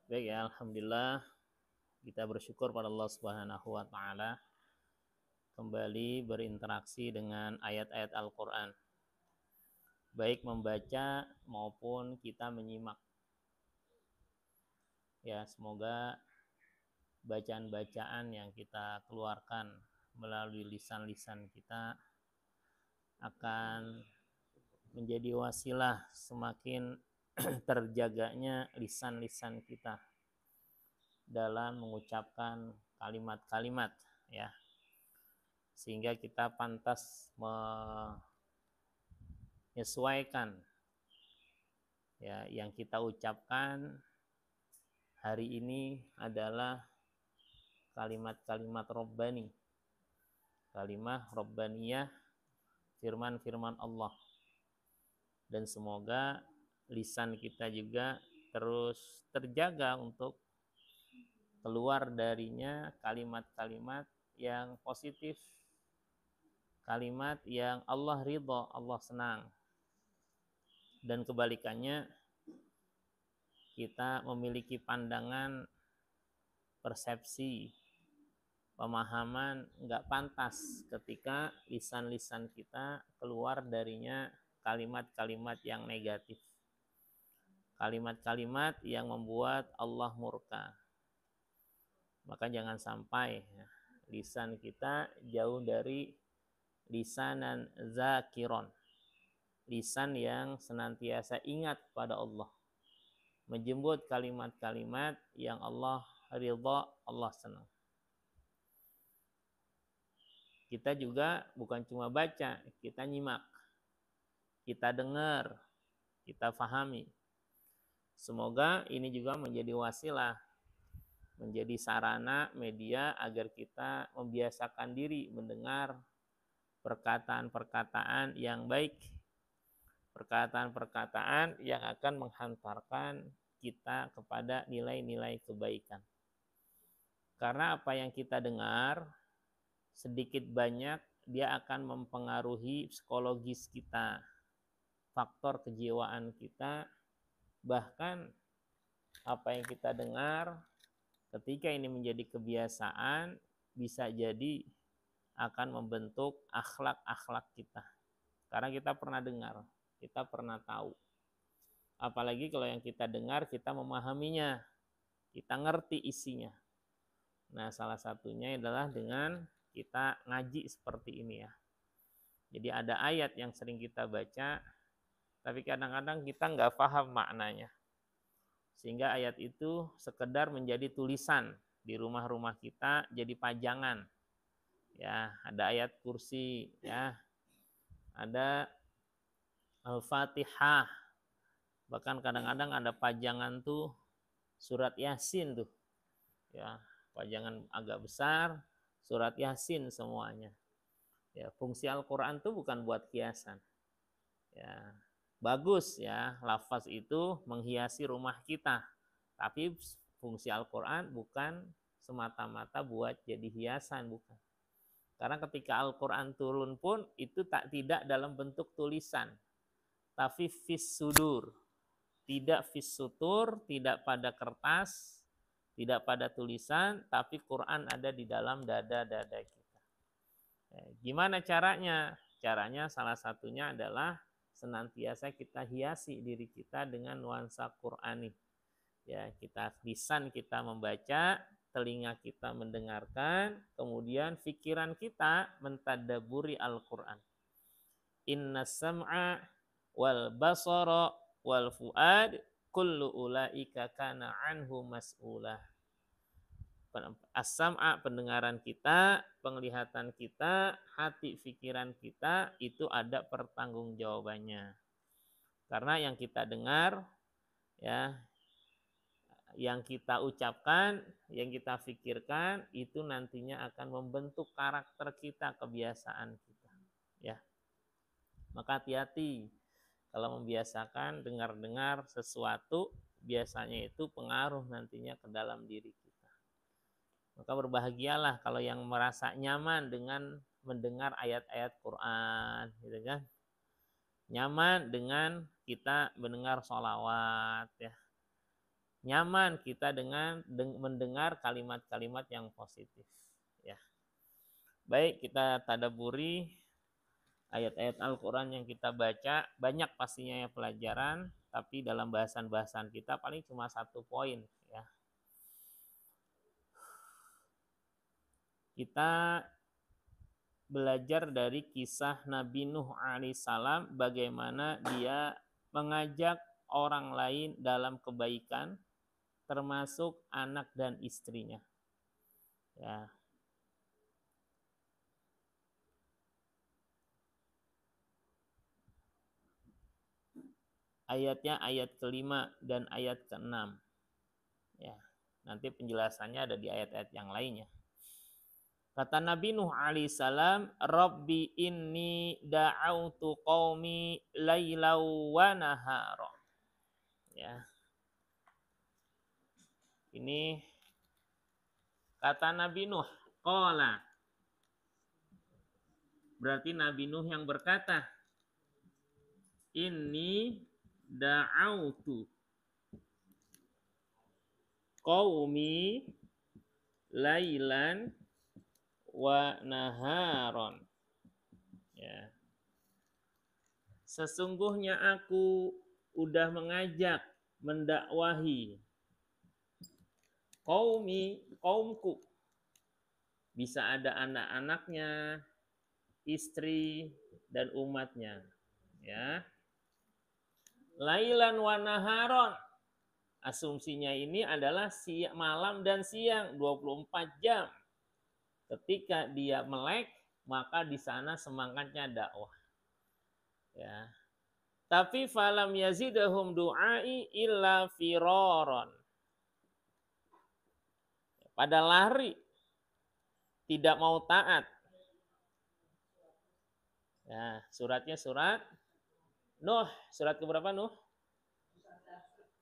Baik ya, alhamdulillah kita bersyukur pada Allah Subhanahu wa taala kembali berinteraksi dengan ayat-ayat Al-Qur'an. Baik membaca maupun kita menyimak. Ya, semoga bacaan-bacaan yang kita keluarkan melalui lisan-lisan kita akan menjadi wasilah semakin terjaganya lisan-lisan kita dalam mengucapkan kalimat-kalimat, ya, sehingga kita pantas menyesuaikan ya yang kita ucapkan hari ini adalah kalimat-kalimat Rabbani, kalimah Rabbaniyah, firman-firman Allah, dan semoga lisan kita juga terus terjaga untuk keluar darinya kalimat-kalimat yang positif, kalimat yang Allah ridha, Allah senang. Dan kebalikannya, kita memiliki pandangan, persepsi, pemahaman nggak pantas ketika lisan-lisan kita keluar darinya kalimat-kalimat yang negatif, kalimat-kalimat yang membuat Allah murka. Maka jangan sampai lisan kita jauh dari lisanan zakiron, lisan yang senantiasa ingat pada Allah, menjemput kalimat-kalimat yang Allah ridha, Allah senang. Kita juga bukan cuma baca, kita nyimak, kita dengar, kita fahami. Semoga ini juga menjadi wasilah, menjadi sarana media agar kita membiasakan diri mendengar perkataan-perkataan yang baik, perkataan-perkataan yang akan menghantarkan kita kepada nilai-nilai kebaikan. Karena apa yang kita dengar sedikit banyak dia akan mempengaruhi psikologis kita, faktor kejiwaan kita, bahkan apa yang kita dengar ketika ini menjadi kebiasaan bisa jadi akan membentuk akhlak-akhlak kita. Karena kita pernah dengar, kita pernah tahu. Apalagi kalau yang kita dengar kita memahaminya, kita ngerti isinya. Nah, salah satunya adalah dengan kita ngaji seperti ini ya. Jadi ada ayat yang sering kita baca, tapi kadang-kadang kita nggak paham maknanya. Sehingga ayat itu sekedar menjadi tulisan di rumah-rumah kita, jadi pajangan. Ya, ada ayat kursi, ya, ada Al-Fatihah. Bahkan kadang-kadang ada pajangan tuh surat Yasin tuh. Ya, pajangan agak besar, surat Yasin semuanya. Ya, fungsi Al-Qur'an tuh bukan buat hiasan. Ya, bagus ya, lafaz itu menghiasi rumah kita. Tapi fungsi Al-Qur'an bukan semata-mata buat jadi hiasan, bukan. Karena ketika Al-Qur'an turun pun itu tidak dalam bentuk tulisan, tapi fis sudur. Tidak fis sutur, tidak pada kertas, tidak pada tulisan, tapi Quran ada di dalam dada-dada kita. Gimana caranya? Caranya salah satunya adalah senantiasa kita hiasi diri kita dengan nuansa Qur'ani. Ya, lisan kita membaca, telinga kita mendengarkan, kemudian pikiran kita mentadabburi Al-Qur'an. Inna sam'a wal basara wal fuad kullu ulaika kana anhu mas'ulah. As-sam'a pendengaran kita, penglihatan kita, hati pikiran kita itu ada pertanggungjawabannya. Karena yang kita dengar, ya, yang kita ucapkan, yang kita pikirkan itu nantinya akan membentuk karakter kita, kebiasaan kita, ya. Maka hati-hati kalau membiasakan dengar-dengar sesuatu, biasanya itu pengaruh nantinya ke dalam diri kita. Maka berbahagialah kalau yang merasa nyaman dengan mendengar ayat-ayat Quran, gitu kan? Nyaman dengan kita mendengar sholawat, ya. nyaman kita dengan mendengar kalimat-kalimat yang positif. Ya. Baik, kita tadaburi ayat-ayat Al-Quran yang kita baca. Banyak pastinya ya pelajaran, tapi dalam bahasan-bahasan kita paling cuma 1 poin. Ya. Kita belajar dari kisah Nabi Nuh alaihissalam, bagaimana dia mengajak orang lain dalam kebaikan, termasuk anak dan istrinya. Ya. Ayatnya ayat ke-5 dan ayat ke-6. Ya. Nanti penjelasannya ada di ayat-ayat yang lainnya. Kata Nabi Nuh alaihissalam, Rabbi inni da'autu qaumi lailau wa nahara. Ya. Ini kata Nabi Nuh, qala. Berarti Nabi Nuh yang berkata, inni da'autu qaumi lailan wa naharon. Ya. Sesungguhnya aku udah mengajak, mendakwahi kaumku. Bisa ada anak-anaknya, istri dan umatnya. Ya. Lailan wa naharon. Asumsinya ini adalah malam dan siang, 24 jam. Ketika dia melek, maka di sana semangatnya dakwah. Ya. Tapi falam yazidahum du'ai illa firaron. Pada lari, tidak mau taat. Ya, suratnya surat Nuh. Surat keberapa Nuh?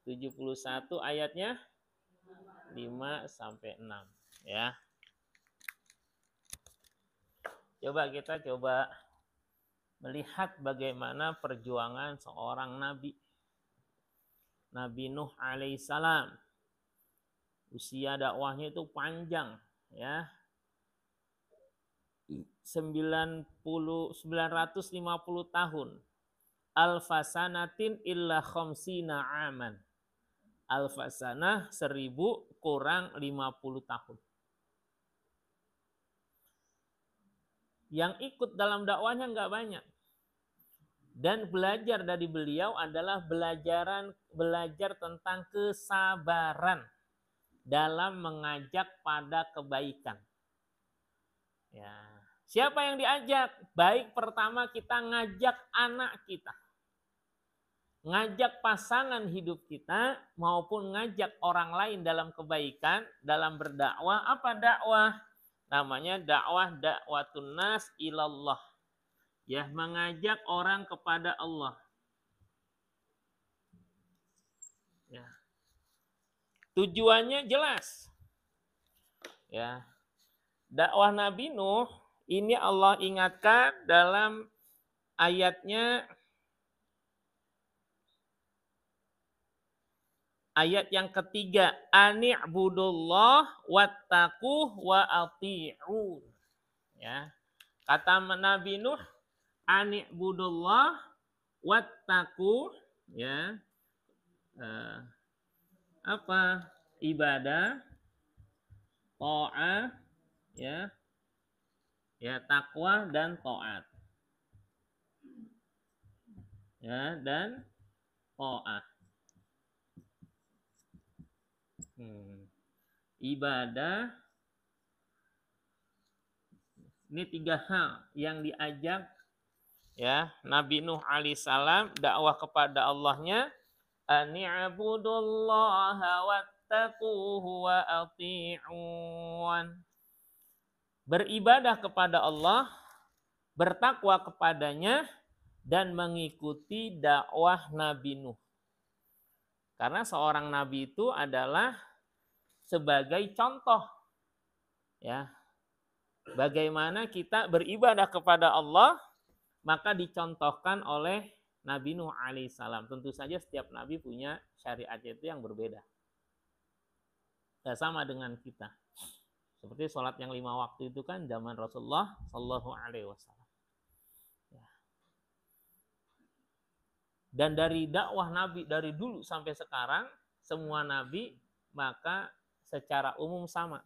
71 ayatnya 5 sampai 6. Ya. Kita coba melihat bagaimana perjuangan seorang nabi. Nabi Nuh alaihissalam. Usia dakwahnya itu panjang, ya. 950 tahun. Alfasanatin illa khamsina aman. Alfasanah 1000 kurang 50 tahun. Yang ikut dalam dakwahnya enggak banyak. Dan belajar dari beliau adalah belajar tentang kesabaran dalam mengajak pada kebaikan. Ya. Siapa yang diajak? Baik pertama kita ngajak anak kita. Ngajak pasangan hidup kita maupun ngajak orang lain dalam kebaikan, dalam berdakwah. Apa dakwah? Namanya dakwatun nas ilallah. Ya, mengajak orang kepada Allah. Ya. Tujuannya jelas. Ya. Dakwah Nabi Nuh ini Allah ingatkan dalam ayatnya, ayat yang ketiga, ani'budullah wattaquh wa ati'un. Ya. Kata Nabi Nuh, ani'budullah wattaquh, ya. Apa? Ibadah, ta'ah, ya. Ya, takwa dan taat. Ya, dan taat. Ibadah, ini 3 hal yang diajak ya Nabi Nuh alaihissalam, dakwah kepada Allahnya, ani'budullaha wattaquhu wa ati'un. Beribadah kepada Allah, bertakwa kepadanya, dan mengikuti dakwah Nabi Nuh. Karena seorang nabi itu adalah sebagai contoh. Ya. Bagaimana kita beribadah kepada Allah, maka dicontohkan oleh Nabi Nuh alaihissalam. Tentu saja setiap nabi punya syariatnya itu yang berbeda. Nggak sama dengan kita. Seperti sholat yang 5 waktu itu kan zaman Rasulullah Shallallahu Alaihi Wasallam. Dan dari dakwah Nabi dari dulu sampai sekarang, semua Nabi maka secara umum sama.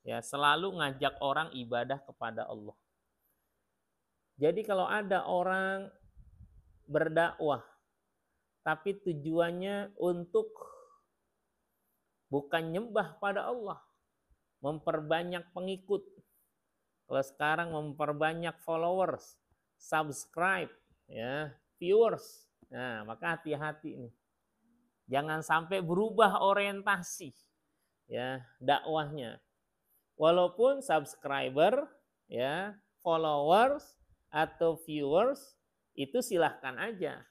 Ya, selalu ngajak orang ibadah kepada Allah. Jadi kalau ada orang berdakwah tapi tujuannya untuk bukan nyembah pada Allah, memperbanyak pengikut. Kalau sekarang memperbanyak followers, subscribe, ya, viewers. Nah, maka hati-hati nih. Jangan sampai berubah orientasi ya dakwahnya. Walaupun subscriber, ya, followers atau viewers itu silahkan aja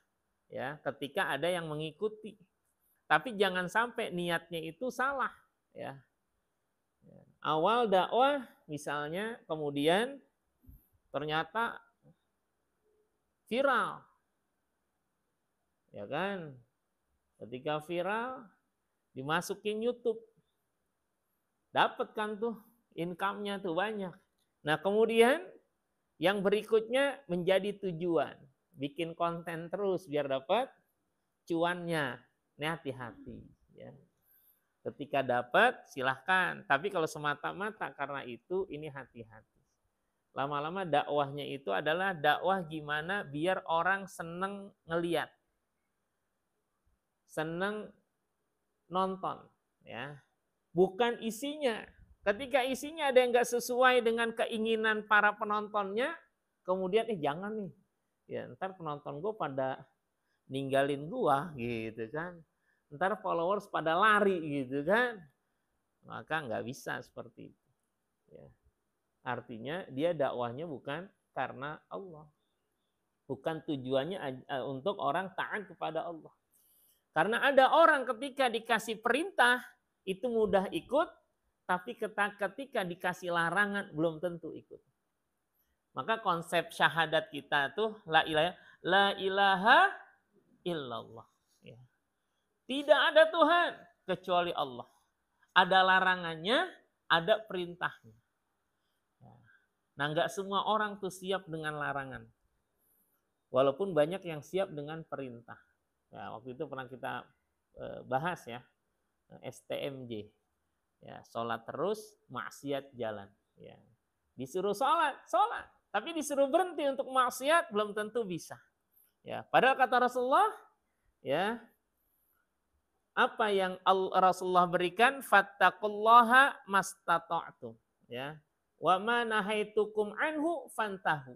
ya ketika ada yang mengikuti. Tapi jangan sampai niatnya itu salah ya. Awal dakwah misalnya kemudian ternyata viral. Ya kan? Ketika viral dimasukin YouTube. Dapat kan tuh income-nya tuh banyak. Nah, kemudian yang berikutnya menjadi tujuan, bikin konten terus biar dapat cuannya. Ini hati-hati ya. Ketika dapat silahkan, tapi kalau semata-mata karena itu ini hati-hati. Lama-lama dakwahnya itu adalah dakwah gimana biar orang seneng ngeliat, seneng nonton ya. Bukan isinya. Ketika isinya ada yang nggak sesuai dengan keinginan para penontonnya, kemudian jangan nih, ya ntar penonton gue pada ninggalin gua gitu kan, ntar followers pada lari gitu kan, maka nggak bisa seperti itu. Ya. Artinya dia dakwahnya bukan karena Allah, bukan tujuannya untuk orang taat kepada Allah. Karena ada orang ketika dikasih perintah itu mudah ikut, tapi ketika dikasih larangan belum tentu ikut. Maka konsep syahadat kita tuh la ilaha illallah. Ya. Tidak ada Tuhan kecuali Allah. Ada larangannya, ada perintahnya. Nah, nggak semua orang tuh siap dengan larangan. Walaupun banyak yang siap dengan perintah. Ya, waktu itu pernah kita bahas ya, STMJ. Ya, sholat terus, maksiat jalan. Ya. Disuruh sholat, tapi disuruh berhenti untuk maksiat belum tentu bisa. Ya, padahal kata Rasulullah, ya, apa yang Rasulullah berikan, fattaqullaha mastata'tum, ya. Wa ma nahaitukum anhu fantahu.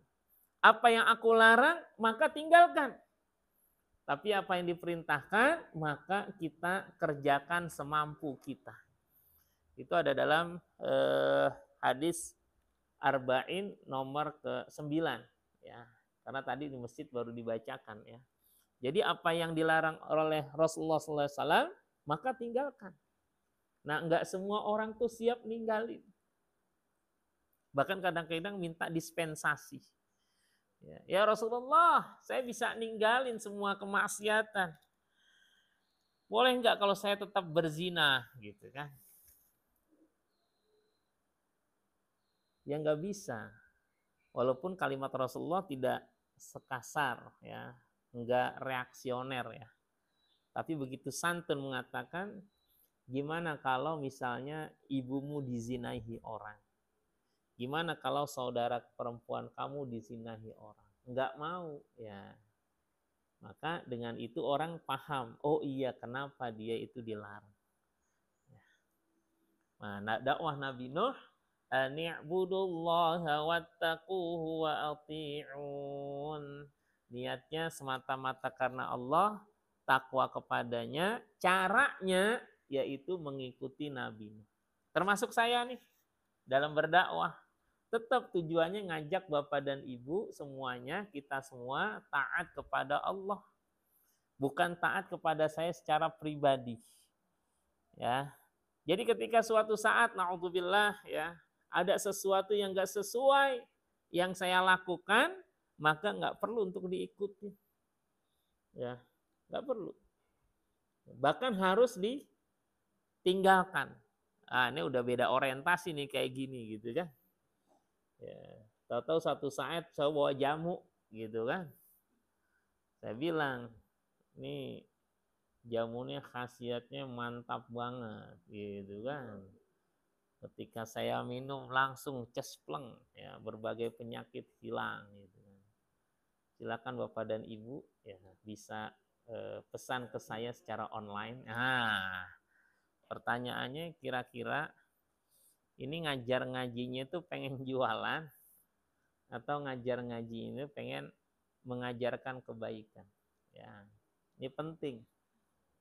Apa yang aku larang maka tinggalkan. Tapi apa yang diperintahkan maka kita kerjakan semampu kita. Itu ada dalam hadis Arba'in nomor ke-9 ya. Karena tadi di masjid baru dibacakan ya. Jadi apa yang dilarang oleh Rasulullah SAW maka tinggalkan. Nah, enggak semua orang tuh siap ninggalin. Bahkan kadang-kadang minta dispensasi. Ya Rasulullah, saya bisa ninggalin semua kemaksiatan. Boleh enggak kalau saya tetap berzina gitu kan? Ya enggak bisa. Walaupun kalimat Rasulullah tidak sekasar ya, enggak reaksioner ya. Tapi begitu santun mengatakan, gimana kalau misalnya ibumu dizinahi orang? Gimana kalau saudara perempuan kamu dizinahi orang? Enggak mau ya. Maka dengan itu orang paham, oh iya kenapa dia itu dilarang. Nah, dakwah Nabi Nuh, ani'budullaha wattaquhu wa ati'un. Niatnya semata-mata karena Allah, takwa kepadanya, caranya yaitu mengikuti Nabi Nuh. Termasuk saya nih dalam berdakwah. Tetap tujuannya ngajak bapak dan ibu semuanya, kita semua taat kepada Allah. Bukan taat kepada saya secara pribadi. Ya. Jadi ketika suatu saat, na'udzubillah ya, ada sesuatu yang gak sesuai yang saya lakukan, maka gak perlu untuk diikuti. Ya, gak perlu. Bahkan harus ditinggalkan. Ini udah beda orientasi nih kayak gini gitu kan. Ya, tahu-tahu satu saat saya bawa jamu gitu kan. Saya bilang, nih jamunya khasiatnya mantap banget gitu kan. Ketika saya minum langsung cespleng ya, berbagai penyakit hilang gitu kan. Silakan Bapak dan Ibu ya bisa pesan ke saya secara online. Pertanyaannya kira-kira ini ngajar ngajinya itu pengen jualan atau ngajar ngaji ini pengen mengajarkan kebaikan. Ya, ini penting.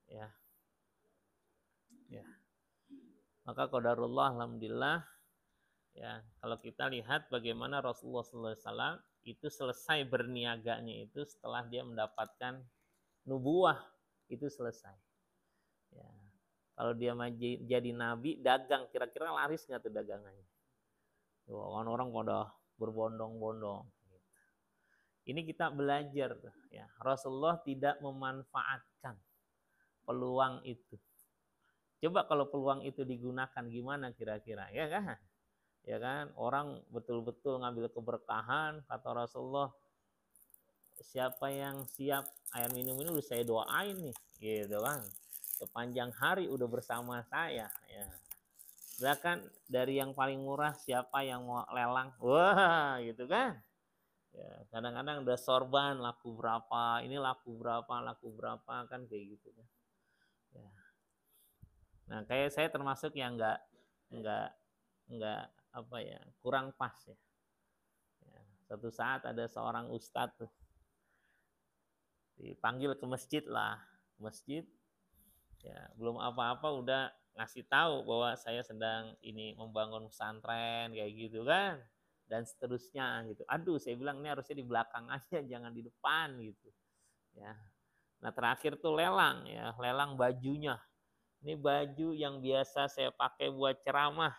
Ya, ya. Maka qadarullah alhamdulillah ya, kalau kita lihat bagaimana Rasulullah SAW itu selesai berniaganya itu setelah dia mendapatkan nubuah, itu selesai. Ya. Kalau dia jadi nabi, dagang kira-kira laris nggak tuh dagangannya? Orang-orang pada berbondong-bondong. Ini kita belajar ya. Rasulullah tidak memanfaatkan peluang itu. Coba kalau peluang itu digunakan gimana kira-kira, ya kan? Ya kan? Orang betul-betul ngambil keberkahan, kata Rasulullah, siapa yang siap air minum ini udah saya doain nih, gitu kan. Sepanjang hari udah bersama saya, ya. Bahkan dari yang paling murah siapa yang mau lelang, wah, gitu kan. Ya, kadang-kadang udah sorban laku berapa, ini laku berapa kan kayak gitu kan. Ya. Nah, kayak saya termasuk yang enggak apa ya, kurang pas ya. Suatu saat ada seorang ustadz tuh dipanggil ke masjid lah, masjid ya belum apa-apa udah ngasih tahu bahwa saya sedang ini membangun pesantren kayak gitu kan, dan seterusnya gitu. Aduh, saya bilang ini harusnya di belakang aja, jangan di depan gitu ya. Nah, terakhir tuh lelang ya, lelang bajunya. Ini baju yang biasa saya pakai buat ceramah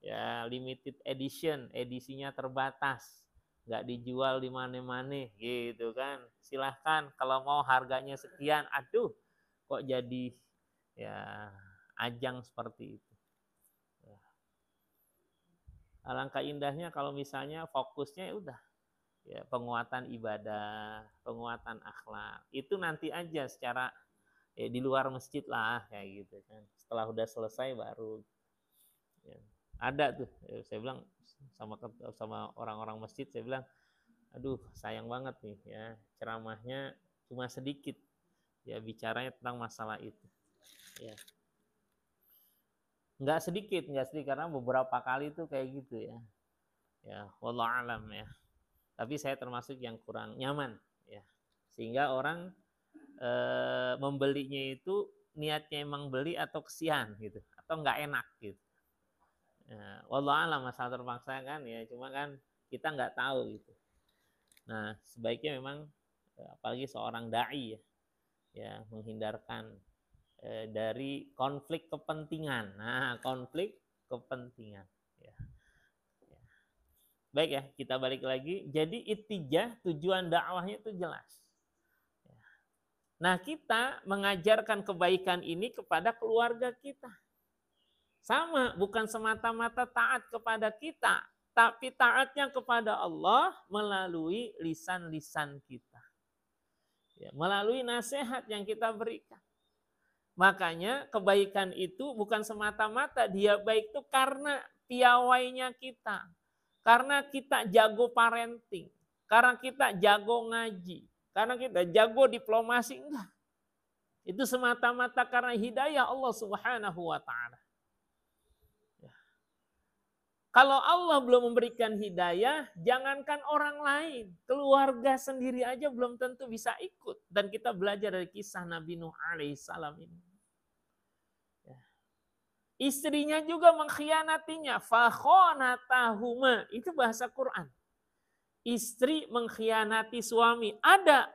ya, limited edition, edisinya terbatas, nggak dijual di mana-mana gitu kan. Silahkan kalau mau harganya sekian. Aduh, kok jadi ya ajang seperti itu. Alangkah indahnya kalau misalnya fokusnya udah ya penguatan ibadah, penguatan akhlak. Itu nanti aja secara di luar masjid lah kayak gitu kan. Setelah udah selesai baru ya. Ada tuh saya bilang sama orang-orang masjid, saya bilang aduh sayang banget nih ya, ceramahnya cuma sedikit ya bicaranya tentang masalah itu ya. Nggak sedikit karena beberapa kali tuh kayak gitu ya. Ya, wallahu alam ya. Tapi saya termasuk yang kurang nyaman ya. Sehingga orang membelinya itu niatnya emang beli atau kesian gitu, atau nggak enak gitu. Ya, wallahu alam, masalah terpaksa kan ya, cuma kan kita nggak tahu gitu. Nah, sebaiknya memang apalagi seorang dai ya menghindarkan dari konflik kepentingan. Nah, konflik kepentingan. Ya. Baik ya, kita balik lagi. Jadi ittijah, tujuan dakwahnya itu jelas. Nah, kita mengajarkan kebaikan ini kepada keluarga kita. Sama, bukan semata-mata taat kepada kita, tapi taatnya kepada Allah melalui lisan-lisan kita. Ya, melalui nasihat yang kita berikan. Makanya kebaikan itu bukan semata-mata dia baik itu karena piawainya kita. Karena kita jago parenting. Karena kita jago ngaji. Karena kita jago diplomasi. Enggak. Itu semata-mata karena hidayah Allah Subhanahu wa ta'ala. Ya. Kalau Allah belum memberikan hidayah, jangankan orang lain. Keluarga sendiri aja belum tentu bisa ikut. Dan kita belajar dari kisah Nabi Nuh alaihissalam ini. Istrinya juga mengkhianatinya. Fakhonatahuma. Itu bahasa Quran. Istri mengkhianati suami. Ada.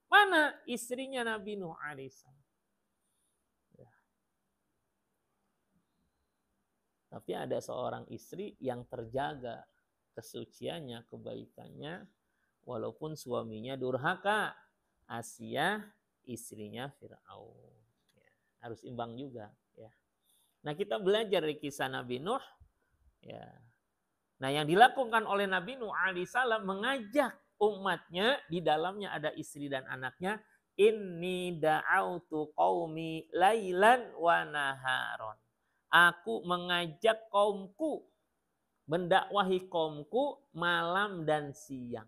Mana istrinya Nabi Nuh alaihissalam? Ya. Tapi ada seorang istri yang terjaga kesuciannya, kebaikannya, walaupun suaminya durhaka. Asia, istrinya Fir'aun. Ya. Harus imbang juga. Ya. Nah, kita belajar dari kisah Nabi Nuh, ya. Nah, yang dilakukan oleh Nabi Nuh alaihissalam mengajak umatnya, di dalamnya ada istri dan anaknya, inni da'autu qaumi lailan wa naharon. Aku mengajak kaumku, mendakwahi kaumku malam dan siang.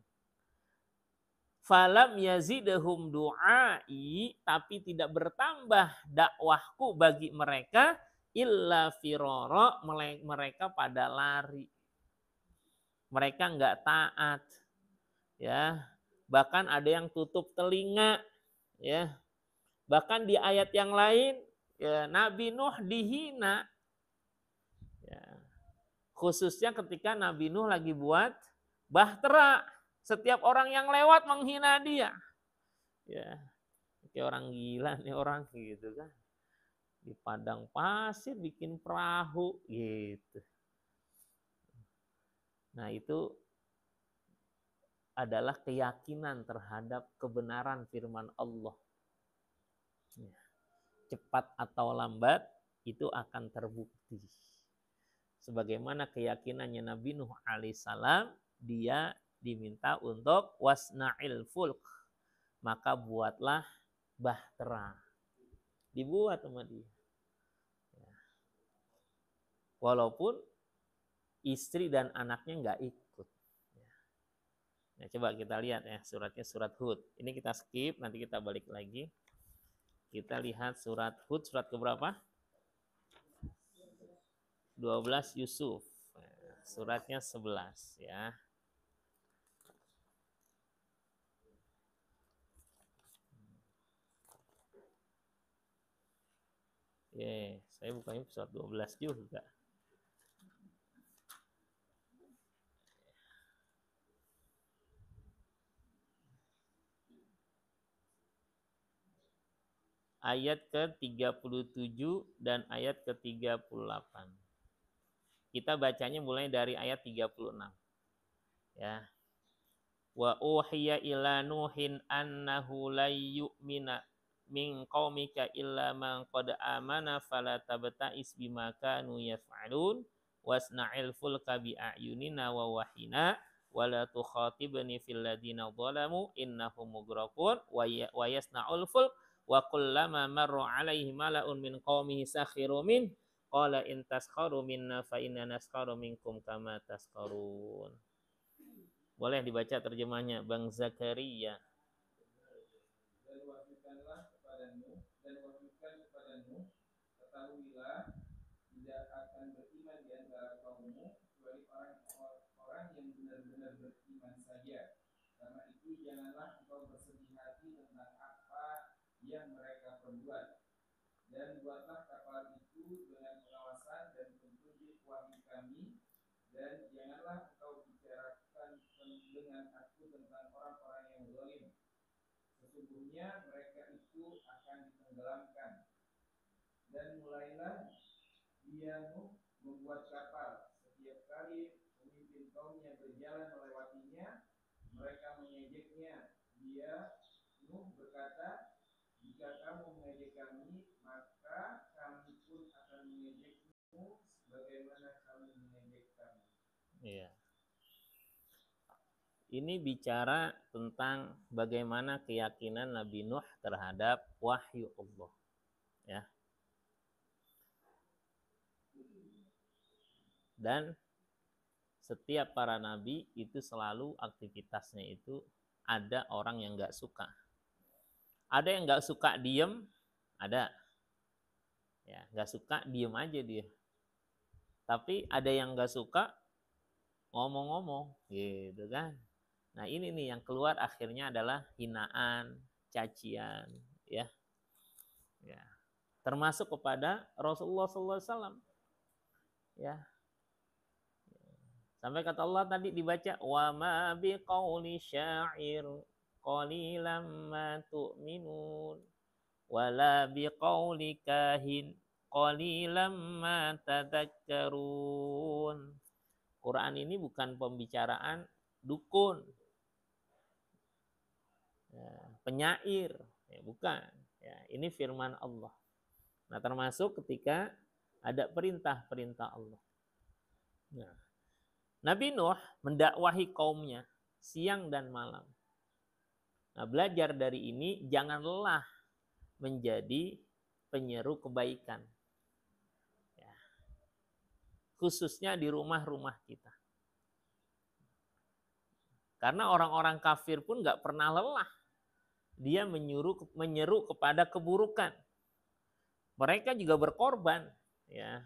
Falam yazidhum du'ai, tapi tidak bertambah dakwahku bagi mereka illa firara, mereka pada lari. Mereka enggak taat, ya. Bahkan ada yang tutup telinga, ya. Bahkan di ayat yang lain, ya, Nabi Nuh dihina, ya. Khususnya ketika Nabi Nuh lagi buat bahtera, setiap orang yang lewat menghina dia, ya. Kayak orang gila nih orang gitu kan, di padang pasir bikin perahu gitu. Nah, itu adalah keyakinan terhadap kebenaran firman Allah. Cepat atau lambat itu akan terbukti. Sebagaimana keyakinannya Nabi Nuh alaihissalam, dia diminta untuk wasna'il fulk, maka buatlah bahtera. Dibuat sama dia. Walaupun istri dan anaknya nggak ikut. Nah, coba kita lihat ya suratnya, surat Hud. Ini kita skip, nanti kita balik lagi. Kita lihat surat Hud, surat keberapa? 12 Yusuf. Suratnya 11 ya. Saya bukanya surat 12 juga. Ayat ke-37 dan ayat ke-38. Kita bacanya mulai dari ayat 36. Ya. Wa uhiya ila nuhin annahu la yu'mina min qaumika illa man qad amana fala tabta'is bima kanu yaf'alun wasna'il fulka bi a'yunina wa wahina wala tukhatibni fil ladina zalamu innahum mughraqun wa yasna'ul fulk wa kullama marra alaihi mala'un min qaumihi sakhiru min qala in taskharu minna fa inna naskharu minkum kama taskharun. Boleh dibaca terjemahnya Bang Zakaria. Dan wahyukanlah kepada Nuh, ketahuilah tidak akan beriman di antara kaummu kecuali orang-orang yang benar-benar beriman saja. Karena itu janganlah engkau bersedih hati tentang apa yang mereka perbuat. Dan buatlah kapal itu dengan pengawasan dan petunjuk wahyu kami, dan janganlah engkau bicarakan dengan aku tentang orang-orang yang zalim. Sesungguhnya mereka itu akan ditenggelamkan. Dan mulailah dia Nuh membuat kapal. Setiap kali pemimpin kaumnya berjalan melewatinya, mereka mengejeknya. Dia Nuh berkata, jika kamu mengejek kami, maka kami pun akan mengejekmu sebagaimana kami mengejek kami. Iya. Ini bicara tentang bagaimana keyakinan Nabi Nuh terhadap wahyu Allah. Ya. Dan setiap para nabi itu selalu aktivitasnya itu ada orang yang nggak suka. Ada yang nggak suka diem, ada. Ya, nggak suka diem aja dia. Tapi ada yang nggak suka ngomong-ngomong, gitu kan. Nah, ini nih yang keluar akhirnya adalah hinaan, cacian, ya. Ya. Termasuk kepada Rasulullah SAW. Ya. Sampai kata Allah tadi dibaca, wa ma biqauli syair qalilan ma tu'minun wala biqauli kahin qalilan ma tadakkarun. Quran ini bukan pembicaraan dukun, ya, penyair, ya, bukan. Ya, ini firman Allah. Nah, termasuk ketika Ada perintah-perintah Allah. Nah, Nabi Nuh mendakwahi kaumnya siang dan malam. Nah, belajar dari ini, jangan lelah menjadi penyeru kebaikan. Ya. Khususnya di rumah-rumah kita. Karena orang-orang kafir pun nggak pernah lelah. Dia menyeru kepada keburukan. Mereka juga berkorban. Ya.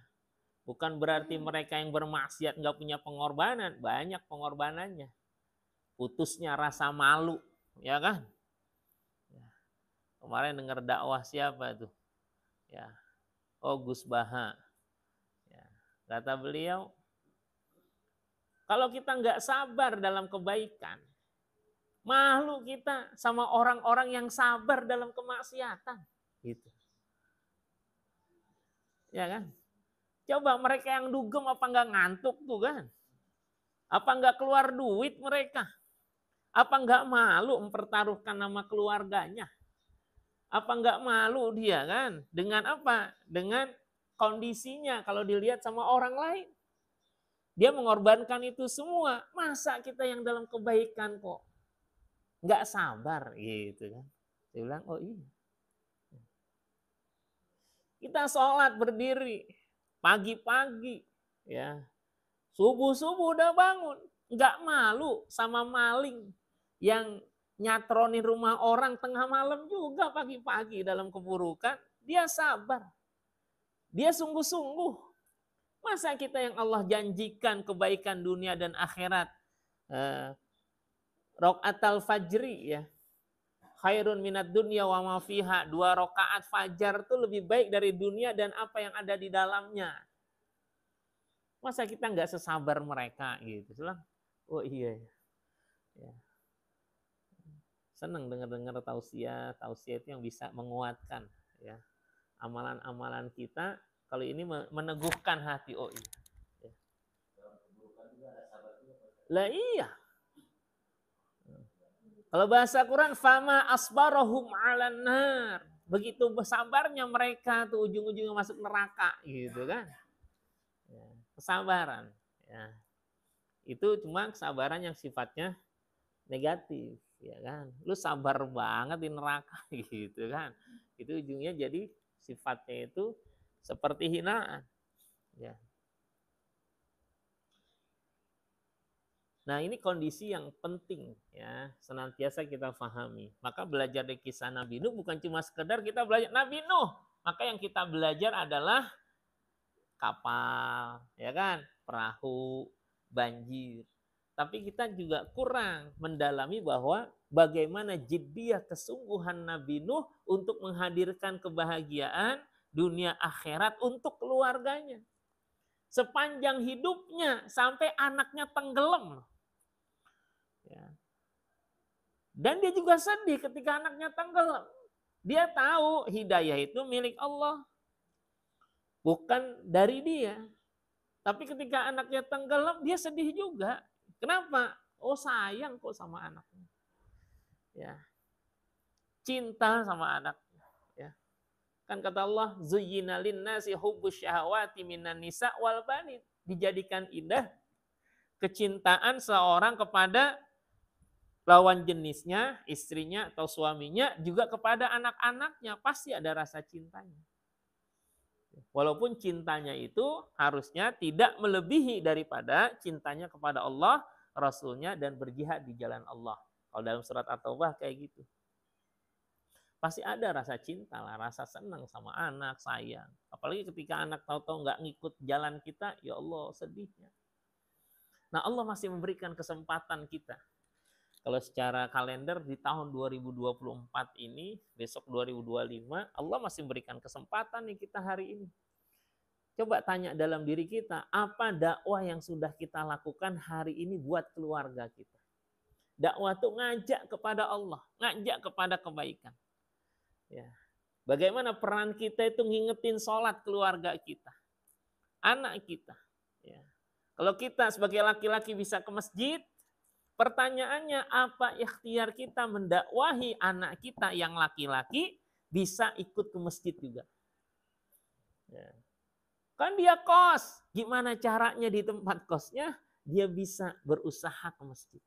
Bukan berarti mereka yang bermaksiat nggak punya pengorbanan. Banyak pengorbanannya. Putusnya rasa malu. Ya kan? Ya. Kemarin dengar dakwah siapa tuh? Ya. Oh, Gus Baha. Ya. Kata beliau, kalau kita nggak sabar dalam kebaikan, malu kita sama orang-orang yang sabar dalam kemaksiatan. Gitu. Ya kan? Coba mereka yang dugem apa nggak ngantuk tuh kan? Apa nggak keluar duit mereka? Apa nggak malu mempertaruhkan nama keluarganya? Apa nggak malu dia kan? Dengan apa? Dengan kondisinya kalau dilihat sama orang lain. Dia mengorbankan itu semua. Masa kita yang dalam kebaikan kok nggak sabar gitu kan? Saya bilang, oh iya. Kita sholat berdiri pagi-pagi, ya subuh-subuh udah bangun, nggak malu sama maling yang nyatronin rumah orang tengah malam juga pagi-pagi dalam keburukan. Dia sabar, dia sungguh-sungguh. Masa kita yang Allah janjikan kebaikan dunia dan akhirat, rokaatal fajri ya, khairun minat dunia wa ma fiha, 2 rakaat fajar itu lebih baik dari dunia dan apa yang ada di dalamnya. Masa kita nggak sesabar mereka gitu? Oh iya. Ya. Senang dengar-dengar tausiah itu yang bisa menguatkan ya amalan-amalan kita. Kalau ini meneguhkan hati, oh iya. Ya. Lah iya. Kalau bahasa Quran, fama asbarahum 'alan nar. Begitu bersabarnya mereka tuh ujung-ujungnya masuk neraka gitu kan. Ya, kesabaran. Ya. Itu cuma kesabaran yang sifatnya negatif, ya kan. Lu sabar banget di neraka gitu kan. Itu ujungnya jadi sifatnya itu seperti hinaan. Ya. Nah, ini kondisi yang penting ya, senantiasa kita pahami. Maka belajar dari kisah Nabi Nuh bukan cuma sekedar kita belajar Nabi Nuh. Maka yang kita belajar adalah kapal, ya kan? Perahu, banjir. Tapi kita juga kurang mendalami bahwa bagaimana jiddiyah kesungguhan Nabi Nuh untuk menghadirkan kebahagiaan dunia akhirat untuk keluarganya. Sepanjang hidupnya sampai anaknya tenggelam. Ya. Dan dia juga sedih ketika anaknya tenggelam. Dia tahu hidayah itu milik Allah. Bukan dari dia. Tapi ketika anaknya tenggelam, dia sedih juga. Kenapa? Oh, sayang kok sama anaknya. Ya. Cinta sama anaknya. Ya. Kan kata Allah, zuyyina linnasi hubbus syahawati minan nisa wal banin. Dijadikan indah kecintaan seorang kepada lawan jenisnya, istrinya atau suaminya, juga kepada anak-anaknya. Pasti ada rasa cintanya. Walaupun cintanya itu harusnya tidak melebihi daripada cintanya kepada Allah, Rasulnya, dan berjihad di jalan Allah. Kalau dalam surat At-Taubah kayak gitu. Pasti ada rasa cinta lah, rasa senang sama anak, sayang. Apalagi ketika anak tahu-tahu nggak ngikut jalan kita, ya Allah sedihnya. Nah, Allah masih memberikan kesempatan kita. Kalau secara kalender di tahun 2024 ini, besok 2025, Allah masih memberikan kesempatan nih kita hari ini. Coba tanya dalam diri kita, apa dakwah yang sudah kita lakukan hari ini buat keluarga kita? Dakwah itu ngajak kepada Allah, ngajak kepada kebaikan. Ya. Bagaimana peran kita itu ngingetin sholat keluarga kita, anak kita. Ya. Kalau kita sebagai laki-laki bisa ke masjid, pertanyaannya apa ikhtiar kita mendakwahi anak kita yang laki-laki bisa ikut ke masjid juga. Ya. Kan dia kos. Gimana caranya di tempat kosnya dia bisa berusaha ke masjid.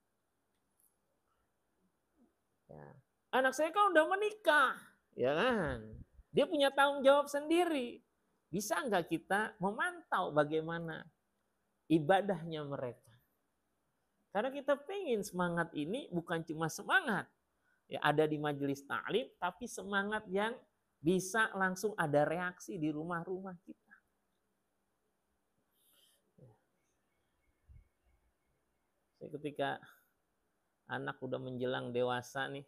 Ya. Anak saya kan udah menikah, ya kan? Dia punya tanggung jawab sendiri. Bisa nggak kita memantau bagaimana ibadahnya mereka? Karena kita pengen semangat ini bukan cuma semangat ya ada di majelis taklim, tapi semangat yang bisa langsung ada reaksi di rumah-rumah kita. Saya ketika anak udah menjelang dewasa nih,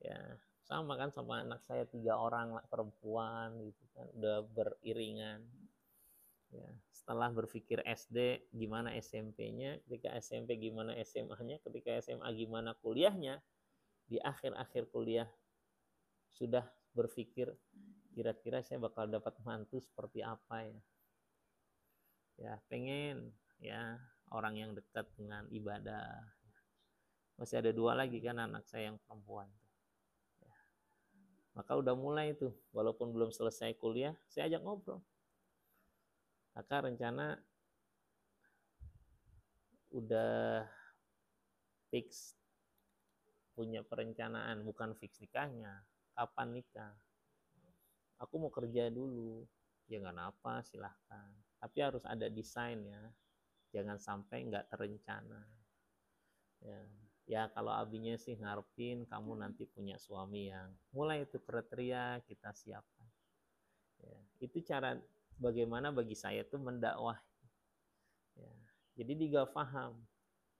ya sama kan sama anak saya 3 orang perempuan gitu kan, udah beriringan. Ya, setelah berpikir SD gimana SMP-nya, ketika SMP gimana SMA-nya, ketika SMA gimana kuliahnya, di akhir-akhir kuliah sudah berpikir kira-kira saya bakal dapat mantu seperti apa ya. Ya, pengen ya orang yang dekat dengan ibadah. Masih ada 2 lagi kan anak saya yang perempuan. Ya. Maka udah mulai tuh, walaupun belum selesai kuliah, saya ajak ngobrol. Maka rencana udah fix punya perencanaan, bukan fix nikahnya, kapan nikah. Aku mau kerja dulu, ya nggak apa, silahkan. Tapi harus ada desainnya, jangan sampai nggak terencana. Ya kalau abinya sih ngarepin kamu nanti punya suami yang mulai itu kriteria kita siapkan. Ya, itu cara bagaimana bagi saya itu mendakwah. Ya, jadi dia paham.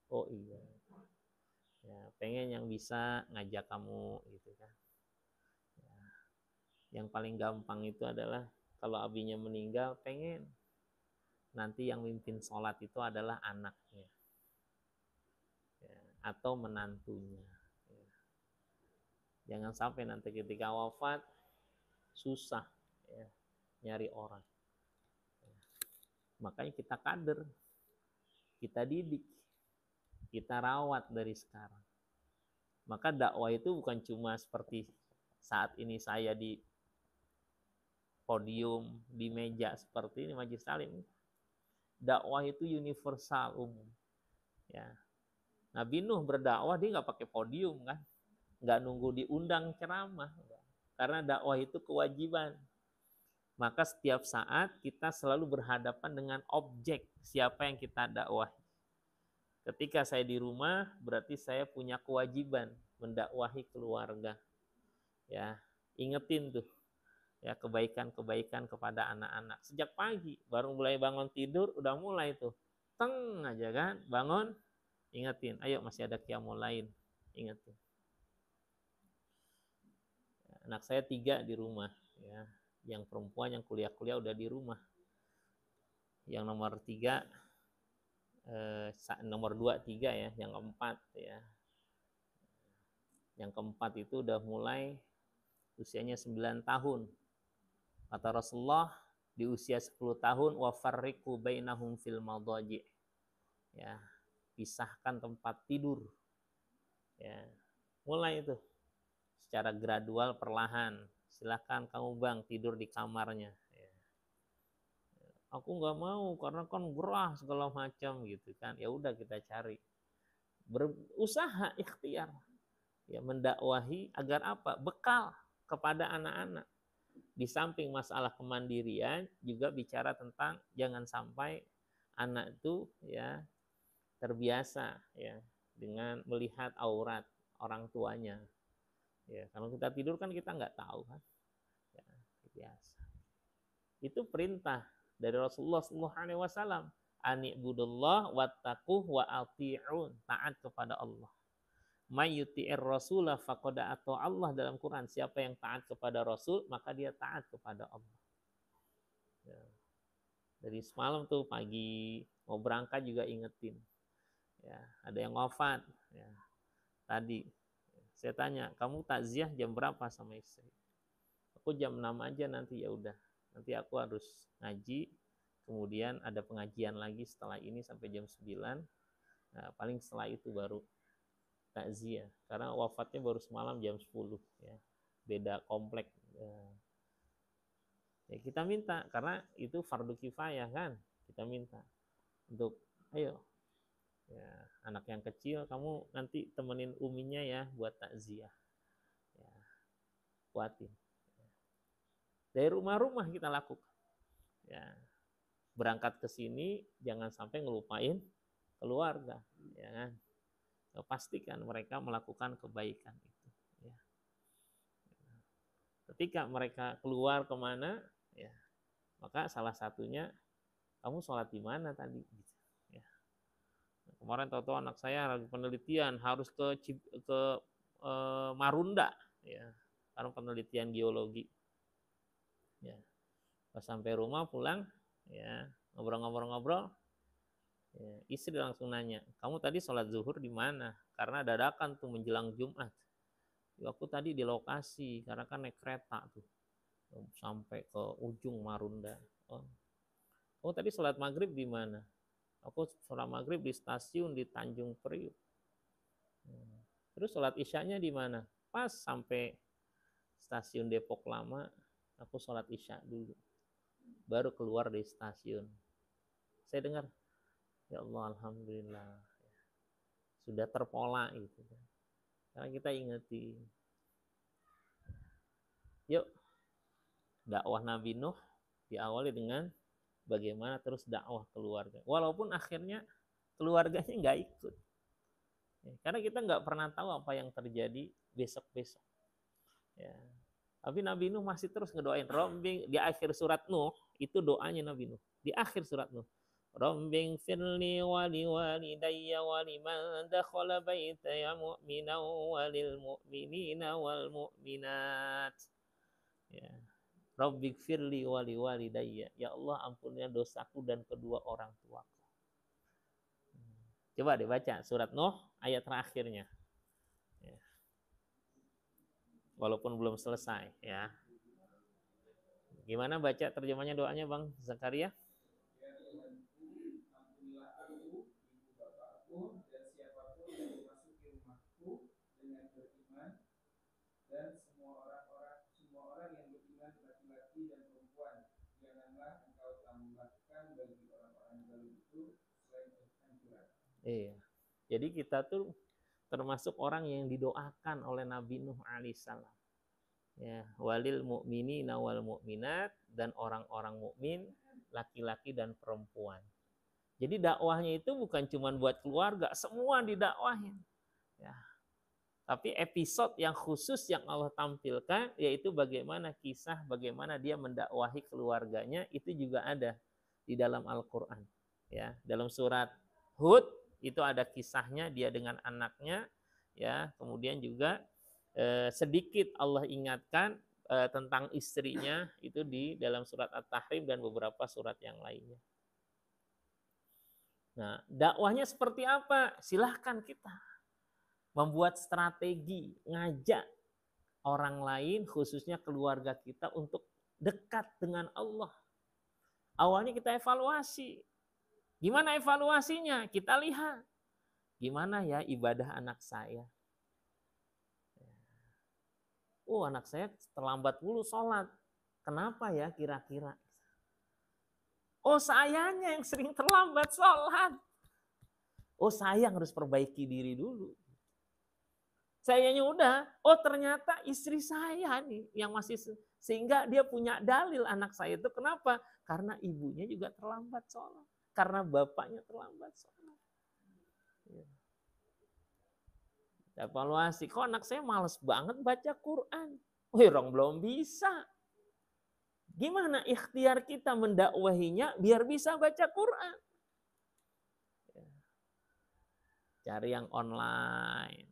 Oh iya. Ya, pengen yang bisa ngajak kamu gitu kan. Ya, yang paling gampang itu adalah kalau abinya meninggal pengen nanti yang mimpin sholat itu adalah anaknya ya, atau menantunya ya. Jangan sampai nanti ketika wafat susah ya, nyari orang ya. Makanya kita kader, kita didik, kita rawat dari sekarang. Maka dakwah itu bukan cuma seperti saat ini saya di podium, di meja seperti ini majelis taklim. Dakwah itu universal, umum. Ya. Nabi Nuh berdakwah dia nggak pakai podium kan, nggak nunggu diundang ceramah, karena dakwah itu kewajiban. Maka setiap saat kita selalu berhadapan dengan objek siapa yang kita dakwah. Ketika saya di rumah berarti saya punya kewajiban mendakwahi keluarga. Ya, ingetin tuh ya kebaikan-kebaikan kepada anak-anak. Sejak pagi baru mulai bangun tidur udah mulai tuh. Teng aja kan, bangun ingetin, ayo masih ada qiyamul lain. Ingetin. Anak saya 3 di rumah ya. Yang perempuan yang kuliah-kuliah udah di rumah. Yang nomor 3 nomor 2 3 ya, yang keempat ya. Yang keempat itu udah mulai usianya 9 tahun. Kata Rasulullah di usia 10 tahun wa farriqu bainahum fil madaji. Ya, pisahkan tempat tidur. Ya. Mulai itu secara gradual perlahan. Silakan kamu Bang tidur di kamarnya. Ya. Aku nggak mau karena kan gerah segala macam gitu kan. Ya udah kita cari. Berusaha ikhtiar. Ya mendakwahi agar apa? Bekal kepada anak-anak. Di samping masalah kemandirian juga bicara tentang jangan sampai anak itu ya terbiasa ya dengan melihat aurat orang tuanya. Ya, kalau kita tidur kan kita nggak tahu kan. Ya, biasa. Itu perintah dari Rasulullah SAW. Ani'budullah wattaquh wa ati'un. Taat kepada Allah. Mayyuti'ir rasulah faqada atau Allah dalam Quran. Siapa yang taat kepada Rasul, maka dia taat kepada Allah. Ya. Dari semalam tuh pagi mau berangkat juga ingetin. Ya, ada yang wafat. Ya. Tadi saya tanya, kamu takziah jam berapa sama istri? Aku jam 6 aja nanti, ya udah. Nanti aku harus ngaji, kemudian ada pengajian lagi setelah ini sampai jam 9. Nah, paling setelah itu baru takziah karena wafatnya baru semalam jam 10 ya. Beda komplek Ya, kita minta karena itu fardu kifayah kan. Kita minta untuk ayo ya, anak yang kecil kamu nanti temenin uminya ya buat takziah. Ya, kuatin. Dari rumah-rumah kita lakukan. Ya, berangkat ke sini jangan sampai ngelupain keluarga, ya kan? Pastikan mereka melakukan kebaikan itu. Ya. Ketika mereka keluar kemana, ya, maka salah satunya kamu sholat di mana tadi? Ya. Kemarin tahu-tahu anak saya lagi penelitian harus ke Marunda, ya, karena penelitian geologi. Ya. Pas sampai rumah pulang, ya ngobrol-ngobrol, ya, istri langsung nanya, kamu tadi sholat zuhur di mana? Karena dadakan tuh menjelang Jumat. Ya, aku tadi di lokasi karena kan naik kereta tuh sampai ke ujung Marunda. Oh tadi sholat maghrib di mana? Aku sholat maghrib di stasiun di Tanjung Priuk. Terus sholat isyanya di mana? Pas sampai stasiun Depok Lama, aku sholat isya dulu. Baru keluar dari stasiun. Saya dengar, ya Allah alhamdulillah. Sudah terpola gitu. Karena kita ingeti. Yuk, dakwah Nabi Nuh diawali dengan bagaimana terus dakwah keluarga. Walaupun akhirnya keluarganya nggak ikut. Karena kita nggak pernah tahu apa yang terjadi besok-besok. Ya. Tapi Nabi Nuh masih terus ngedoain. Rombing di akhir surat Nuh itu doanya Nabi Nuh. Di akhir surat Nuh. Rombing firli wali walidayya waliman dakhala baitaya mu'mina walil mu'minina wal mu'minat. Ya. Robbik firli wali walidayya. Ya Allah ampunilah dosaku dan kedua orang tuaku. Coba deh baca surat Nuh ayat terakhirnya. Ya. Walaupun belum selesai ya. Gimana baca terjemahnya doanya Bang Zakaria? Ampunilah aku, ibu bapakku, dan siapapun yang memasuki rumahku dengan beriman, dan semua orang yang beriman laki-laki dan perempuan. Janganlah engkau tambahkan bagi orang-orang zalim itu selain kehancuran. Iya. Jadi kita tuh termasuk orang yang didoakan oleh Nabi Nuh alaihissalam. Ya, walil mu'minina wal mu'minat, dan orang-orang mukmin laki-laki dan perempuan. Jadi dakwahnya itu bukan cuma buat keluarga, semua didakwahin. Ya. Tapi episode yang khusus yang Allah tampilkan yaitu bagaimana kisah bagaimana dia mendakwahi keluarganya itu juga ada di dalam Al-Qur'an. Ya, dalam surat Hud itu ada kisahnya dia dengan anaknya, ya. Kemudian juga sedikit Allah ingatkan tentang istrinya itu di dalam surat At-Tahrim dan beberapa surat yang lainnya. Nah, dakwahnya seperti apa? Silahkan kita membuat strategi, ngajak orang lain, khususnya keluarga kita untuk dekat dengan Allah. Awalnya kita evaluasi. Gimana evaluasinya? Kita lihat. Gimana ya ibadah anak saya? Oh, anak saya terlambat mulu sholat. Kenapa ya kira-kira? Oh, sayanya yang sering terlambat sholat. Oh, saya harus perbaiki diri dulu. Sayanya udah, oh ternyata istri saya nih yang masih, sehingga dia punya dalil anak saya itu kenapa? Karena ibunya juga terlambat sholat. Karena bapaknya terlambat sholat. Evaluasi, kok anak saya males banget baca Quran. Wih, orang belum bisa. Gimana ikhtiar kita mendakwahinya biar bisa baca Quran? Cari yang online,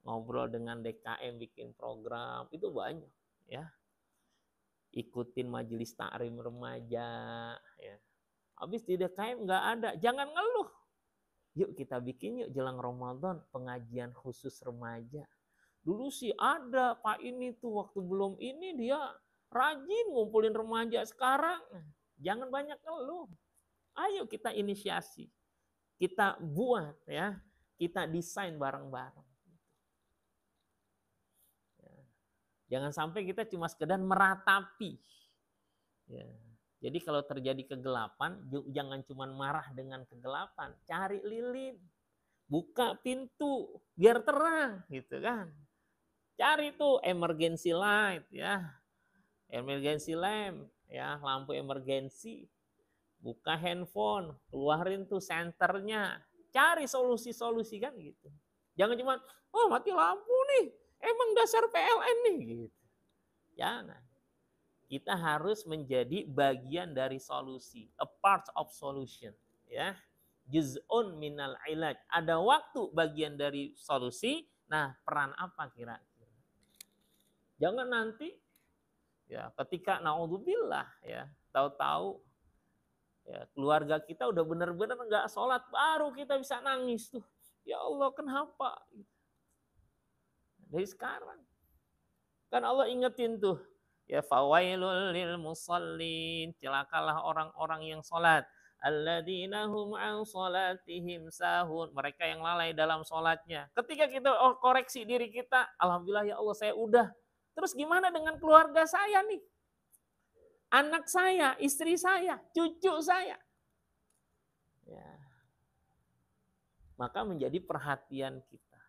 ngobrol dengan DKM, bikin program, itu banyak. Ya, ikutin majelis taklim remaja. Ya. Habis di DKM nggak ada, jangan ngeluh. Yuk kita bikin yuk jelang Ramadan pengajian khusus remaja. Dulu sih ada Pak ini tuh waktu belum ini dia rajin ngumpulin remaja. Sekarang jangan banyak ngeluh. Ayo kita inisiasi. Kita buat ya. Kita desain bareng-bareng. Ya. Jangan sampai kita cuma sekedar meratapi. Ya. Jadi kalau terjadi kegelapan, jangan cuma marah dengan kegelapan, cari lilin, buka pintu biar terang, gitu kan. Cari tuh emergency light ya, emergency lamp ya, lampu emergency. Buka handphone, keluarin tuh senternya, cari solusi-solusi kan gitu. Jangan cuma, oh mati lampu nih, emang dasar PLN nih gitu. Jangan. Kita harus menjadi bagian dari solusi, a part of solution, ya. Juz'un minal ilaj. Ada waktu bagian dari solusi. Nah, peran apa kira-kira? Jangan nanti ya ketika naudzubillah ya, tahu-tahu ya, keluarga kita udah benar-benar nggak sholat, baru kita bisa nangis tuh. Ya Allah, kenapa? Dari sekarang. Kan Allah ingetin tuh, ya fawailul lil musallin, celakalah orang-orang yang sholat. Alladzina hum an sholatihim sahun, mereka yang lalai dalam sholatnya. Ketika kita koreksi diri kita, alhamdulillah ya Allah saya udah. Terus gimana dengan keluarga saya nih? Anak saya, istri saya, cucu saya. Ya. Maka menjadi perhatian kita.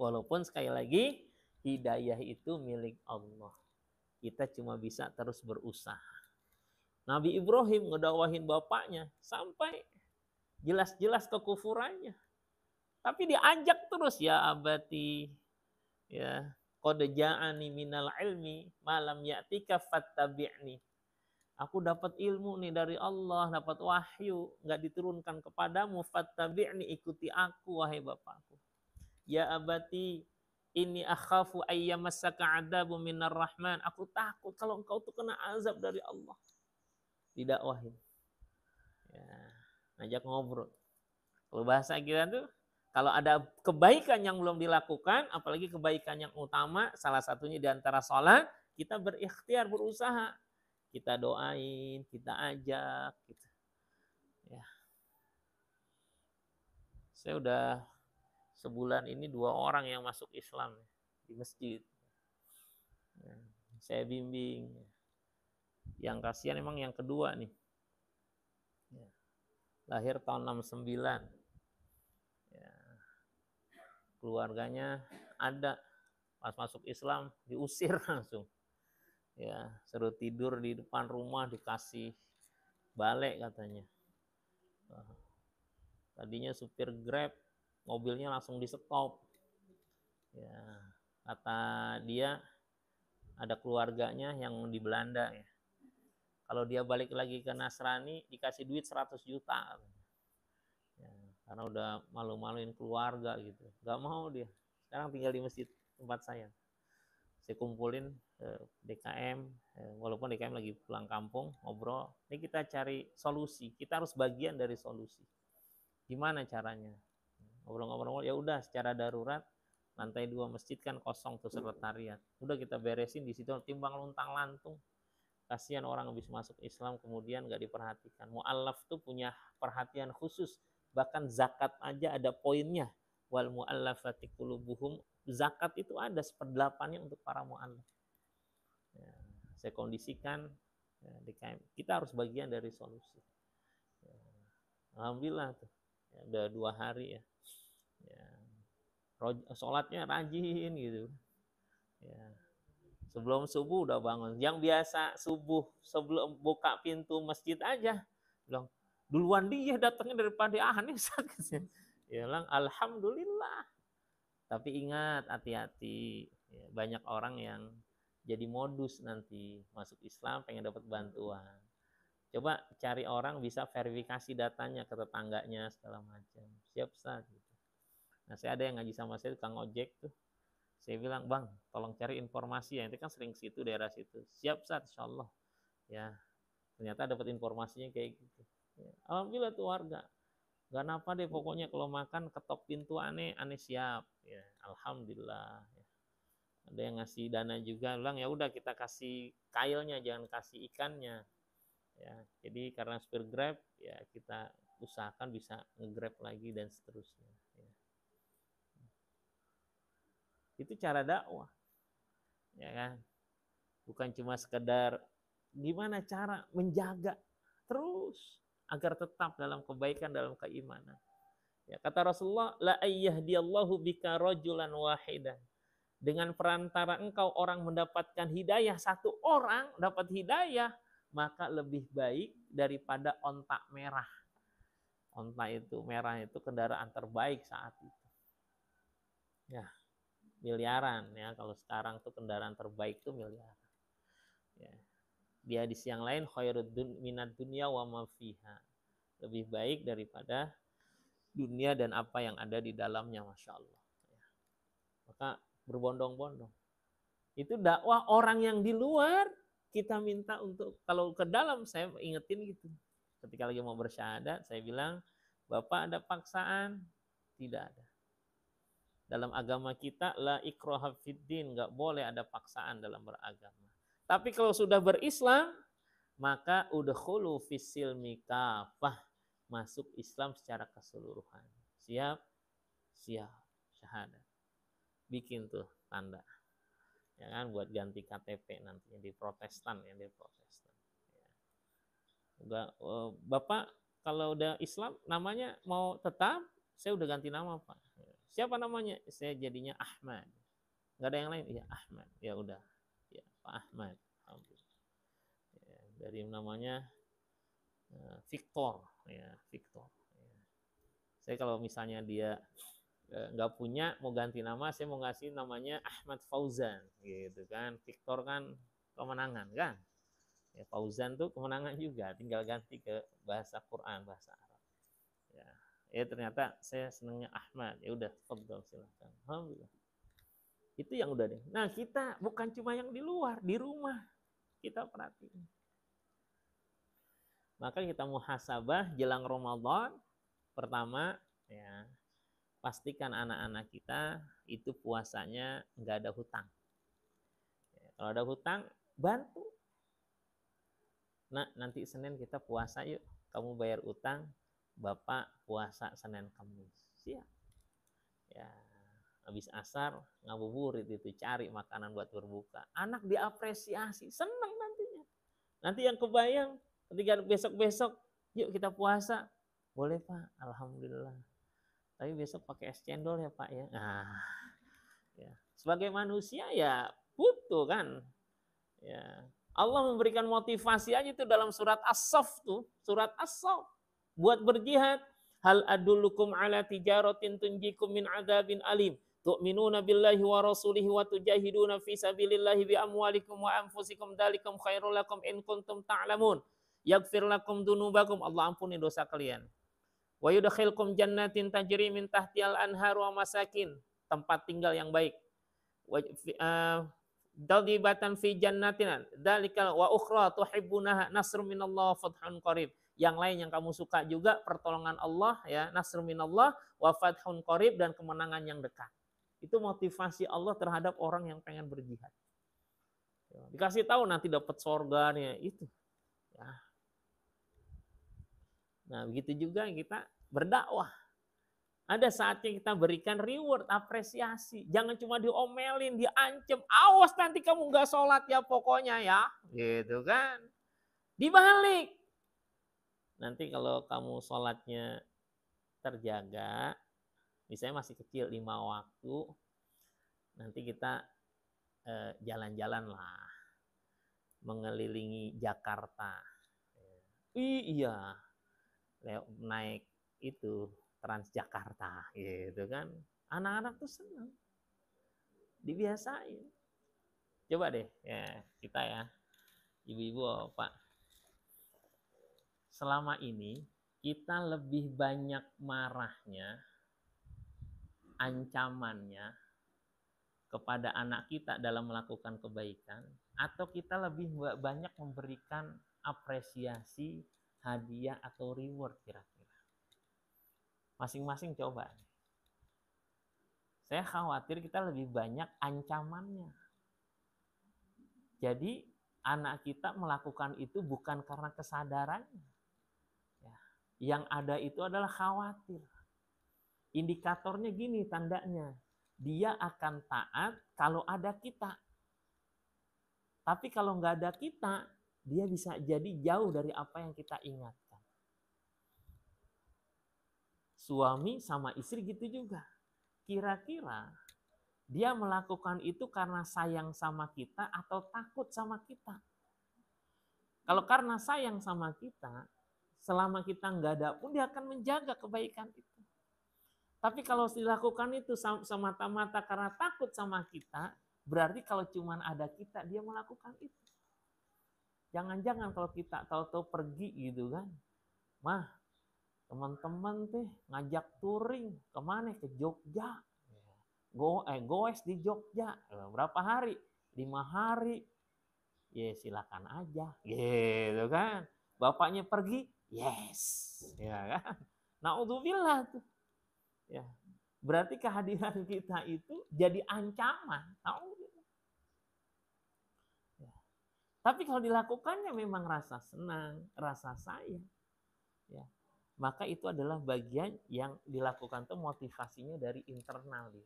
Walaupun sekali lagi hidayah itu milik Allah. Kita cuma bisa terus berusaha. Nabi Ibrahim ngedakwahin bapaknya sampai jelas-jelas kekufurannya. Tapi diajak terus, ya abati, ya qad ja'ani minal ilmi malam ya'tika fattabi'ni. Aku dapat ilmu nih dari Allah, dapat wahyu, nggak diturunkan kepadamu, fattabi'ni, ikuti aku wahai bapakku. Ya abati, ini akhafu ayyamassaka adabu minar rahman. Aku takut kalau engkau tuh kena azab dari Allah. Didakwahin. Ya, ngajak ngobrol. Kalau bahasa kita tuh, kalau ada kebaikan yang belum dilakukan, apalagi kebaikan yang utama, salah satunya di antara sholat, kita berikhtiar, berusaha. Kita doain, kita ajak. Gitu. Ya. Saya udah sebulan ini 2 orang yang masuk Islam di masjid. Ya, saya bimbing. Yang kasihan emang yang kedua nih. Ya. Lahir tahun 69. Ya. Keluarganya ada, pas masuk Islam diusir langsung. Ya, suruh tidur di depan rumah, dikasih balik katanya. Tadinya supir Grab, mobilnya langsung di stop. Ya, kata dia ada keluarganya yang di Belanda ya. Kalau dia balik lagi ke Nasrani dikasih duit 100 juta. Ya, karena udah malu-maluin keluarga gitu. Gak mau dia. Sekarang tinggal di masjid tempat saya. Saya kumpulin DKM, walaupun DKM lagi pulang kampung, ngobrol. Ini kita cari solusi. Kita harus bagian dari solusi. Gimana caranya? Ngobrol-ngobrol, ya udah secara darurat lantai 2 masjid kan kosong tuh sekretariat. Udah kita beresin di situ, timbang luntang-lantung. Kasihan orang habis masuk Islam kemudian gak diperhatikan. Mu'allaf tuh punya perhatian khusus. Bahkan zakat aja ada poinnya. Wal mu'allafati qulubuhum. Zakat itu ada 1/8-nya untuk para mu'allaf. Ya, saya kondisikan ya, DKM. Kita harus bagian dari solusi. Ya, alhamdulillah tuh. Ya, udah 2 hari ya. Ya, sholatnya rajin gitu. Ya, sebelum subuh udah bangun. Yang biasa subuh sebelum buka pintu masjid aja bilang duluan dia datangnya daripada aneh. Ya bilang alhamdulillah. Tapi ingat, hati-hati. Ya, banyak orang yang jadi modus nanti masuk Islam pengen dapat bantuan. Coba cari orang bisa verifikasi datanya ke tetangganya segala macam. Siap Ustaz. Nah, saya ada yang ngaji sama saya tukang ojek tuh. Saya bilang, "Bang, tolong cari informasi ya. Itu kan sering situ, daerah situ." "Siap Ustaz, insyaallah." Ya, ternyata dapat informasinya kayak gitu. Ya, alhamdulillah tuh warga. Gak apa deh, pokoknya kalau makan ketok pintu aneh siap. Ya, alhamdulillah. Ya. Ada yang ngasih dana juga, bilang ya udah kita kasih kailnya, jangan kasih ikannya. Ya, jadi karena supir Grab, ya kita usahakan bisa nge-Grab lagi dan seterusnya. Ya. Itu cara dakwah. Ya kan? Bukan cuma sekedar gimana cara menjaga terus agar tetap dalam kebaikan, dalam keimanan. Ya, kata Rasulullah, la ayyahdiyallahu bika rajulan wahidan. Dengan perantara engkau orang mendapatkan hidayah, satu orang dapat hidayah, maka lebih baik daripada onta merah. Onta itu merah itu kendaraan terbaik saat itu. Ya, miliaran ya, kalau sekarang tuh kendaraan terbaik tuh miliaran. Ya. Di hadis yang lain, khairud minad dunya wa ma fiha. Lebih baik daripada dunia dan apa yang ada di dalamnya, Masya Allah. Ya. Maka berbondong-bondong. Itu dakwah orang yang di luar, kita minta untuk, kalau ke dalam saya ingetin gitu. Ketika lagi mau bersyahadat, saya bilang, Bapak ada paksaan? Tidak ada. Dalam agama kita, la ikraha fiddin, nggak boleh ada paksaan dalam beragama. Tapi kalau sudah berislam, maka udkhulu fis-silmi kafah, masuk Islam secara keseluruhan. Siap? Siap. Syahadat. Bikin tuh tanda. Ya kan, buat ganti KTP nantinya di Protestan ya, di Protestan. Ya. Udah, Bapak kalau udah Islam namanya mau tetap, saya udah ganti nama, Pak. Siapa namanya? Saya jadinya Ahmad. Nggak ada yang lain? Ya Ahmad. Ya udah. Ya Pak Ahmad. Alhamdulillah. Ya, dari namanya Victor. Ya Victor. Ya. Saya kalau misalnya dia nggak punya, mau ganti nama, saya mau ngasih namanya Ahmad Fauzan, gitu kan. Victor kan kemenangan kan. Ya, Fauzan tuh kemenangan juga, tinggal ganti ke bahasa Quran, bahasa Arab. Ya ternyata saya senangnya Ahmad, ya udah, tafadhol silakan. Alhamdulillah. Itu yang udah deh. Nah kita bukan cuma yang di luar, di rumah kita perhatiin. Maka kita muhasabah jelang Ramadan. Pertama, ya pastikan anak-anak kita itu puasanya nggak ada hutang. Ya, kalau ada hutang, bantu. Nah, nanti Senin kita puasa yuk. Kamu bayar utang, Bapak puasa Senin Kamis. Siap. Ya, habis asar ngabuburit itu, cari makanan buat berbuka. Anak diapresiasi, senang nantinya. Nanti yang kebayang ketika besok-besok, yuk kita puasa. Boleh Pak, Alhamdulillah. Tapi besok pakai es cendol ya Pak ya. Nah, ya. Sebagai manusia ya butuh kan. Ya. Allah memberikan motivasi aja itu dalam surat As-Saff tuh, surat As-Saff buat berjihad. Hal adullukum ala tijaratin tunjikum min adzabin alim. Tu'minuna billahi wa rasulihi wa tujahiduna fi sabilillahi bi amwalikum wa anfusikum dzalikum khairul lakum in kuntum ta'lamun. Yaghfir lakum dzunubakum, Allah ampuni dosa kalian. Wa yudkhilkum jannatin tajri min tahtihal anhar wa masakin, tempat tinggal yang baik. Dalibatan fi jannatin dalikal wa ukhra tuhibbunaha nasrun minallah fathun qarib. Yang lain yang kamu suka juga, pertolongan Allah ya, nasrun minallah wa fathun qarib, dan kemenangan yang dekat. Itu motivasi Allah terhadap orang yang pengen berjihad. Dikasih tahu nanti dapat surganya itu. Ya. Nah, begitu juga kita berdakwah. Ada saatnya kita berikan reward, apresiasi. Jangan cuma diomelin, diancam. Awas nanti kamu nggak sholat ya pokoknya ya. Gitu kan. Dibalik. Nanti kalau kamu sholatnya terjaga, misalnya masih kecil 5 waktu, nanti kita jalan-jalan lah. Mengelilingi Jakarta. Iya. Naik itu Transjakarta gitu kan. Anak-anak tuh senang. Dibiasain. Coba deh ya, kita ya. Ibu-ibu, Pak. Selama ini kita lebih banyak marahnya, ancamannya kepada anak kita dalam melakukan kebaikan, atau kita lebih banyak memberikan apresiasi, hadiah atau reward kira-kira. Masing-masing coba. Saya khawatir kita lebih banyak ancamannya. Jadi anak kita melakukan itu bukan karena kesadarannya. Ya. Yang ada itu adalah khawatir. Indikatornya gini tandanya. Dia akan taat kalau ada kita. Tapi kalau nggak ada kita, dia bisa jadi jauh dari apa yang kita ingatkan. Suami sama istri gitu juga. Kira-kira dia melakukan itu karena sayang sama kita atau takut sama kita? Kalau karena sayang sama kita, selama kita nggak ada pun dia akan menjaga kebaikan itu. Tapi kalau dilakukan itu semata-mata karena takut sama kita, berarti kalau cuma ada kita, dia melakukan itu. Jangan-jangan kalau kita tahu-tahu pergi gitu kan, mah teman-teman teh ngajak touring kemana? Ke Jogja. Goes di Jogja. Berapa hari? 5 hari. Ya silakan aja, gitu kan. Bapaknya pergi, yes, ya kan. Naudzubillah tuh. Ya. Berarti kehadiran kita itu jadi ancaman. Ya. Tapi kalau dilakukannya memang rasa senang, rasa sayang, ya, maka itu adalah bagian yang dilakukan tuh motivasinya dari internal dia.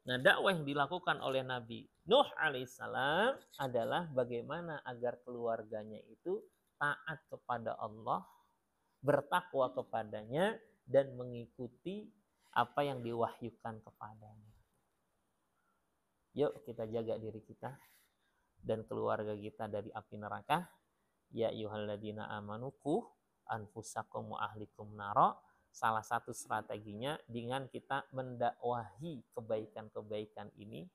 Nah, dakwah yang dilakukan oleh Nabi Nuh alaihissalam adalah bagaimana agar keluarganya itu taat kepada Allah, bertakwa kepadanya, dan mengikuti apa yang diwahyukan kepadanya. Yuk kita jaga diri kita dan keluarga kita dari api neraka. Ya ayyuhalladzina amanu qu anfusakum wa ahlikum nara. Salah satu strateginya dengan kita mendakwahi kebaikan-kebaikan ini,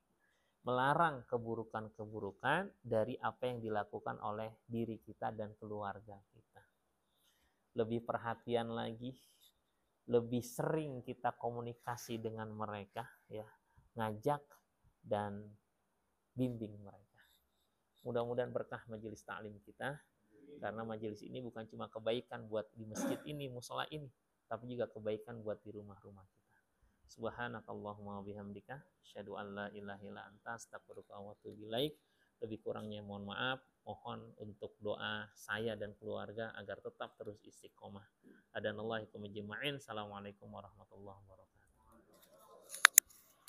melarang keburukan-keburukan dari apa yang dilakukan oleh diri kita dan keluarga kita. Lebih perhatian lagi, lebih sering kita komunikasi dengan mereka, ya, ngajak dan bimbing mereka. Mudah-mudahan berkah majelis ta'lim kita, karena majelis ini bukan cuma kebaikan buat di masjid ini, musola ini, tapi juga kebaikan buat di rumah-rumah kita. Subhanakallahumma wabihamdika, asyhadu an la ilaha illa anta, astaghfiruka wa atubu ilaik. Lebih kurangnya mohon maaf. Mohon untuk doa saya dan keluarga agar tetap terus istiqomah. Adanallahu ikum ajma'in. Assalamualaikum warahmatullahi wabarakatuh.